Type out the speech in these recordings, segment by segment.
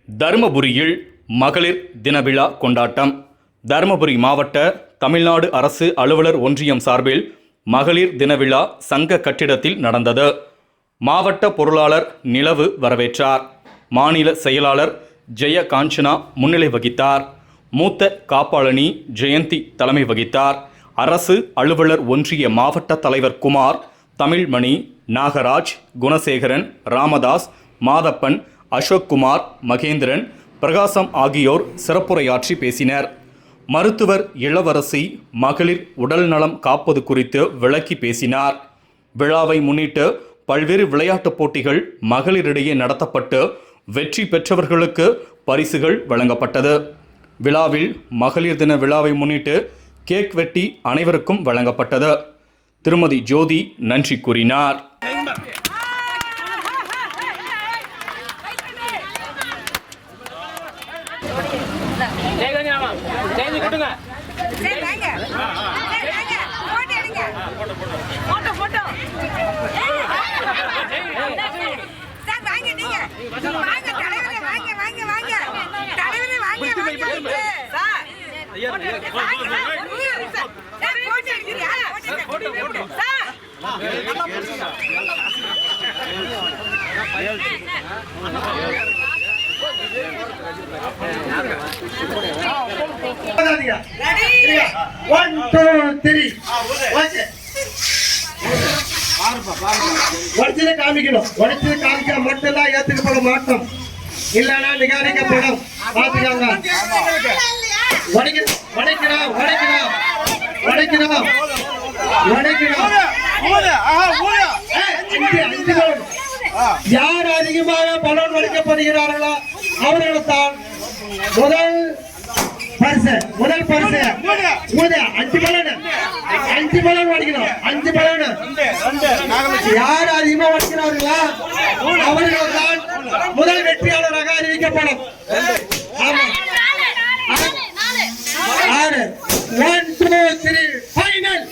தருமபுரியில் மகளிர் தின விழா கொண்டாட்டம். தருமபுரி மாவட்ட தமிழ்நாடு அரசு அலுவலர் ஒன்றியம் சார்பில் மகளிர் தின விழா சங்க கட்டிடத்தில் நடந்தது. மாவட்ட பொருளாளர் நிலவு வரவேற்றார். மாநில செயலாளர் ஜெய காஞ்சனா முன்னிலை வகித்தார். மூத்த காப்பாளனி ஜெயந்தி தலைமை வகித்தார். அரசு அலுவலர் ஒன்றிய மாவட்ட தலைவர் குமார், தமிழ்மணி, நாகராஜ், குணசேகரன், ராமதாஸ், மாதப்பன், அசோக்குமார், மகேந்திரன், பிரகாசம் ஆகியோர் சிறப்புரையாற்றி பேசினர். மருத்துவர் இளவரசி மகளிர் உடல் நலம் காப்பது குறித்து விளக்கி பேசினார். விழாவை முன்னிட்டு பல்வேறு விளையாட்டுப் போட்டிகள் மகளிரிடையே நடத்தப்பட்டு வெற்றி பெற்றவர்களுக்கு பரிசுகள் வழங்கப்பட்டது. விழாவில் மகளிர் தின விழாவை முன்னிட்டு கேக் வெட்டி அனைவருக்கும் வழங்கப்பட்டது. திருமதி ஜோதி நன்றி கூறினார். காமிக்கணும். காமிக்க மட்டும் ஏத்துக்கப்பட மாட்டோம், இல்லைன்னா நிகாரிக்கப்படும். பாத்துக்காங்க. யார் அதிகமாக பலன் வழங்கப்படுகிறார்களோ அவர்கள் தான் முதல் பரிசு. 5 பலன் வடிக்கணும். 5 பலன் யார் அதிகமாக வடிக்கிறார்களோ அவர்கள் தான் முதல் வெற்றியாளராக அறிவிக்கப்படும். ஆமா, 6 1 2 3 ஃபைனல்.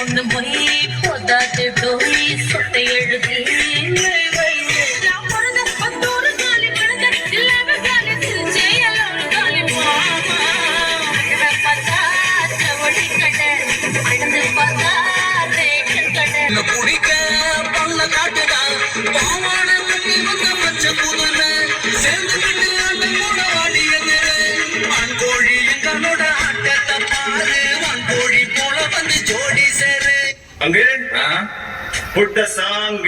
ஒண்ணு போய் போதாது போய் சொத்தை எழுதி குடிக்க பல்ல காட்டுதான் பாவான கட்டி வந்த பச்சை புதுல சேர்ந்து விட்டு ஆட்டம் கூட வாடிய Put the song.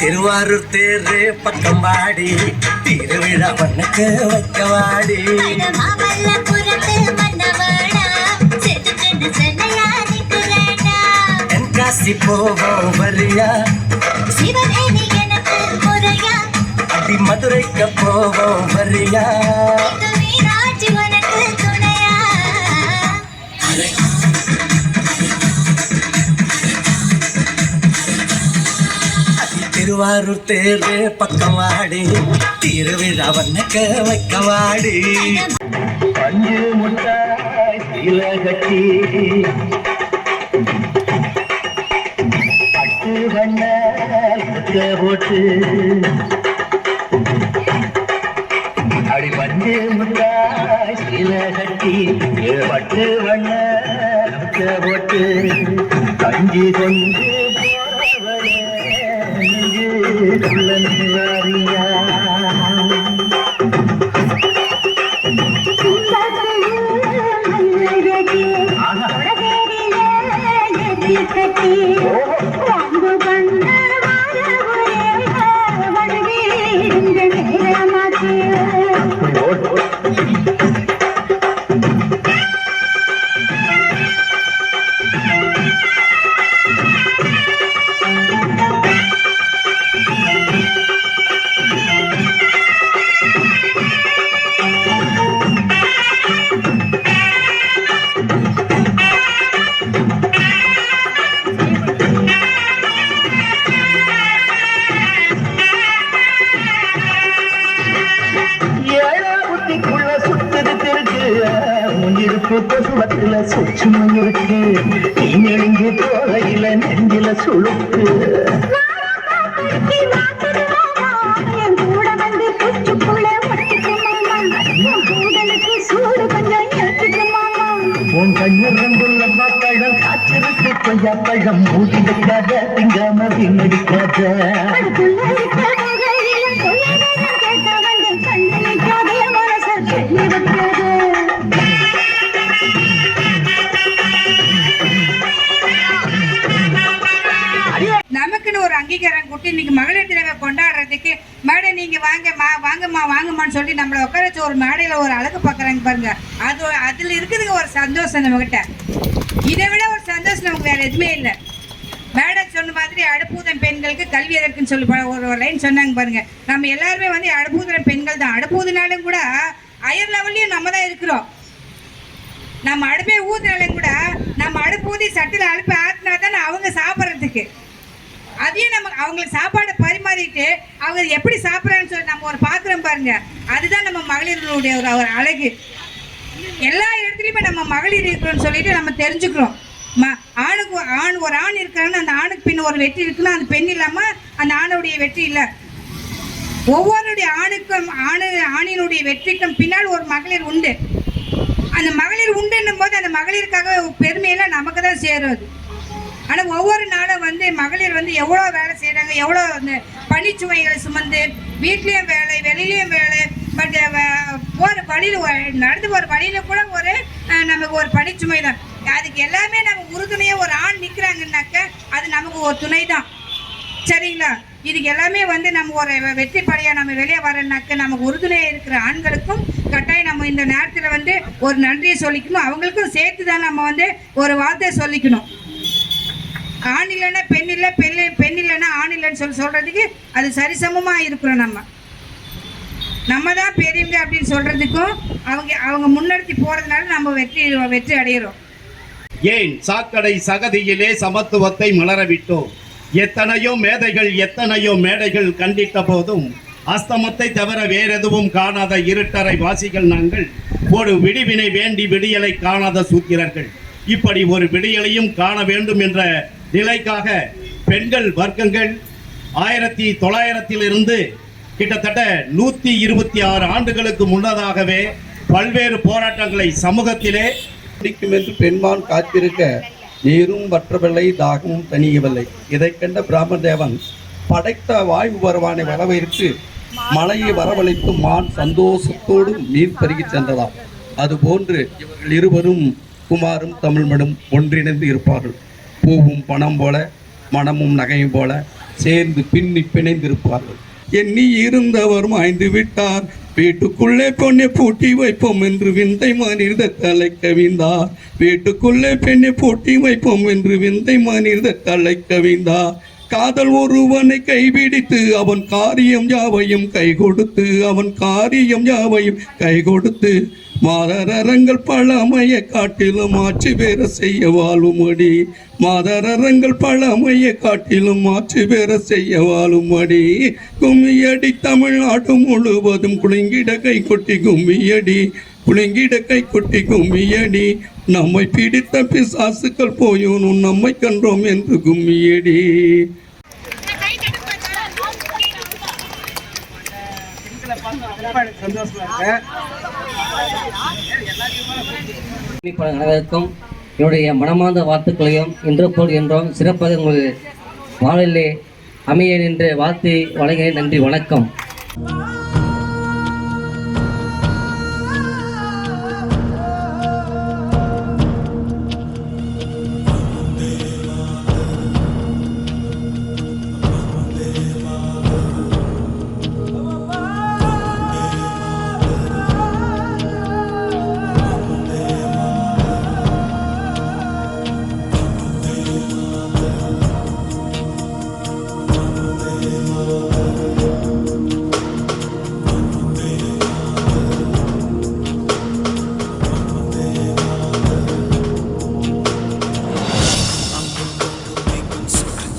திருவாரூர் தேரு பக்கம் வாடி திருவிழா வண்ணக்கு வைக்கவாடி தென்காசி போவோம் வரியா அடி மதுரைக்கு போவோம் வரியா திருவாரூர் தேரு பக்கம் வாடி திருவிழா வண்ணக்கு வைக்கவாடி பஞ்சு முட்டாய் சீல கட்டி பட்டு வண்ண போட்டு அடி பஞ்சு முட்டாய் சீல கட்டி பட்டு வண்ண போட்டு கஞ்சி கொண்டு பசுவத்துல சொச்சுமை இருக்கு நீ நெடுங்கி தோலையில நெஞ்சில சுழுக்கு உன் கண்ணூரங்குள்ள பழம் காய்ச்சலுக்கு கொய்யா பழம் மூடி வைக்காத திங்காம வீணடிக்காத நமக்குன்னு ஒரு அங்கீகாரம் கொடுத்து இன்னைக்கு மகளிர் தினம் கொண்டாடுறதுக்கு மேடை நீங்க வாங்கம்மான்னு சொல்லி நம்மளை உட்கார வச்சு ஒரு மேடையில ஒரு அழகு பாக்குறாங்க பாருங்க. அதுல இருக்குதுங்க ஒரு சந்தோஷம் நம்ம கிட்ட. இதை விட ஒரு சந்தோஷம் நமக்கு வேற எதுவுமே இல்லை. மேடம் சொன்ன மாதிரி அடுப்பூதம் பெண்களுக்கு கல்வி எதற்குன்னு சொல்லி ஒரு லைன் சொன்னாங்க பாருங்க. நம்ம எல்லாருமே வந்து அடுப்பூதம் பெண்கள் தான். அடுப்பூதினாலும் கூட ஹையர் லெவல்லையும் நம்ம தான் இருக்கிறோம். நம்ம அடுப்பை ஊதினாலும் கூட நம்ம அடுப்பு ஊதி சட்டில் அடுப்பை ஆத்தினா தானே அவங்க சாப்பிட்றதுக்கு. அதையும் நம்ம அவங்களுக்கு சாப்பாடை பரிமாறிட்டு அவங்க எப்படி சாப்பிட்றான்னு சொல்லி நம்ம ஒரு பார்க்குறோம் பாருங்க. அதுதான் நம்ம மகளிர்களுடைய ஒரு அழகு. எல்லா இடத்துலையுமே நம்ம மகளிர் இருக்கிறோன்னு சொல்லிட்டு நம்ம தெரிஞ்சுக்கிறோம். ஒரு ஆண் இருக்கிறான்னு அந்த ஆணுக்கு பின் ஒரு வெற்றி இருக்குன்னா அந்த பெண் இல்லாமல் அந்த ஆணுடைய வெற்றி இல்லை. ஒவ்வொருடைய ஆணினுடைய வெற்றிக்கும் பின்னால் ஒரு மகளிர் உண்டு. அந்த மகளிர் உண்டுன்னும் போது அந்த மகளிருக்காக பெருமையெல்லாம் நமக்கு தான் சேரும். ஆனால் ஒவ்வொரு நாளும் வந்து மகளிர் வந்து எவ்வளோ வேலை செய்கிறாங்க, எவ்வளோ அந்த பணிச்சுமைகளை சுமந்து வீட்லேயும் வேலை வெளியிலையும் வேலை. பட் போகிற வழியில் நடந்து போகிற வழியில் கூட ஒரு நமக்கு ஒரு பணிச்சுமை தான். அதுக்கு எல்லாமே நம்ம உறுதுணையாக ஒரு ஆண் நிற்கிறாங்கன்னாக்க அது நமக்கு ஒரு துணை தான். சரிங்களா? இதுக்கு எல்லாமே வந்து நம்ம ஒரு வெற்றி படையாக நம்ம வெளியே வரனாக்க நமக்கு உறுதுணையாக இருக்கிற ஆண்களுக்கும் கட்டாயம் நம்ம இந்த நேரத்தில் வந்து ஒரு நன்றியை சொல்லிக்கணும். அவங்களுக்கும் சேர்த்து தான் நம்ம வந்து ஒரு வார்த்தை சொல்லிக்கணும். ஆண் இல்லைன்னா பெண் இல்லை, பெண் இல்லைன்னா ஆண் இல்லைன்னு சொல்கிறதுக்கு அது சரிசமமாக இருக்கிறோம். நம்ம நம்ம தான் பெரியவங்க அப்படின்னு சொல்றதுக்கும் அவங்க முன்னெடுத்து போறதுனால நம்ம வெற்றி அடைகிறோம். ஏன் சாக்கடை சகதியிலே சமத்துவத்தை மலரவிட்டோம். எத்தனையோ மேடைகள் கண்டிட்ட போதும் அஸ்தமத்தை தவிர வேறெதுவும் காணாத இருட்டறை வாசிகள் நாங்கள். ஒரு விடிவினை வேண்டி விடியலை காணாத சூத்திரர்கள். இப்படி ஒரு விடியலையும் காண வேண்டும் என்ற நிலைக்காக பெண்கள் வர்க்கங்கள் 1900 கிட்டத்தட்ட 126 ஆண்டுகளுக்கு முன்னதாகவே பல்வேறு போராட்டங்களை சமூகத்திலே பிடிக்கும் என்று பெண்மான் காத்திருக்க நீரும் வற்றவில்லை, தாகமும் தணியவில்லை. இதை கண்ட பிராமதேவன் படைத்த வாயு பகவானை வரவேற்று மலையை வரவழைத்து மான் சந்தோஷத்தோடு நீர் பருகி சென்றதாம். அதுபோன்று இவர்கள் இருவரும் குமாரும் தமிழ்மடும் ஒன்றிணைந்து இருப்பார்கள். பூவும் பணம் போல, மனமும் நகையும் போல சேர்ந்து பின்னி பிணைந்திருப்பார்கள். எண்ணி இருந்தவர் மாய்ந்து விட்டார், வீட்டுக்குள்ளே பொண்ணை பூட்டி வைப்போம் என்று விந்தை மனித தலை கவிந்தார். வீட்டுக்குள்ளே பெண்ணை பூட்டி வைப்போம் என்று விந்தை மனித தலை கவிந்தார். காதல் ஒருவனை கைபிடித்து அவன் காரியம் யாவையும் கை கொடுத்து மாதரங்கள் பழமைய காட்டிலும் ஆட்சி பேர செய்ய வாழுமடி. மாதரங்கள் பழமைய காட்டிலும் ஆட்சி பேர செய்ய வாழுமடி. கும்மியடி தமிழ்நாடு முழுவதும் குலுங்கிட கை கொட்டி கும்மியடி. நம்மை பிடித்த பிசாசுக்கள் போயோனும் நம்மை கன்றோம் என்று கும்மியடி. அனைவருக்கும் என்னுடைய மனமார்ந்த வாழ்த்துக்களையும் இன்று போல் என்றும் சிறப்பாக உங்கள் வானிலை அமைய என்று வாழ்த்து வழங்கினேன். நன்றி, வணக்கம்.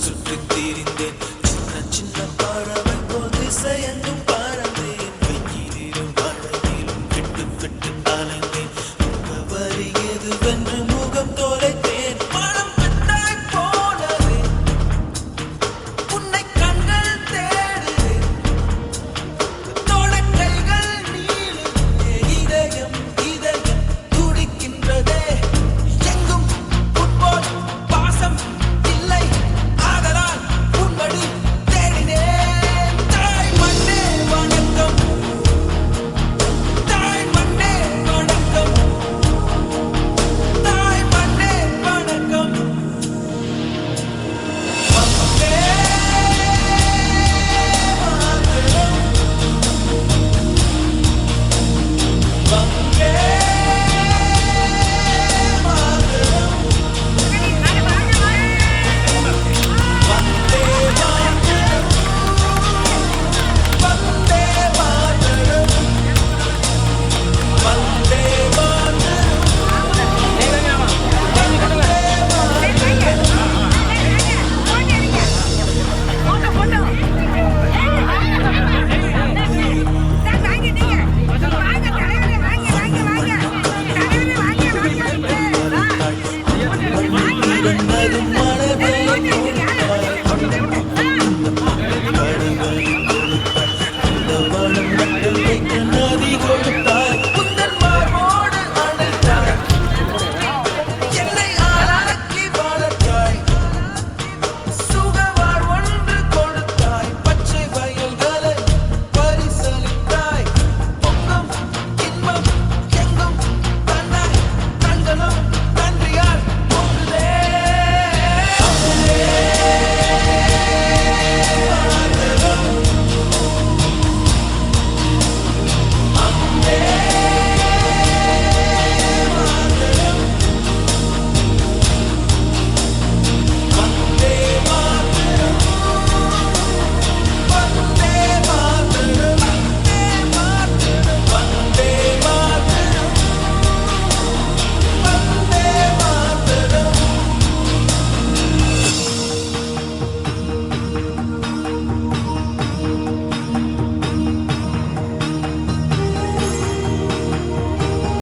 சுற்றி திரிந்தேன்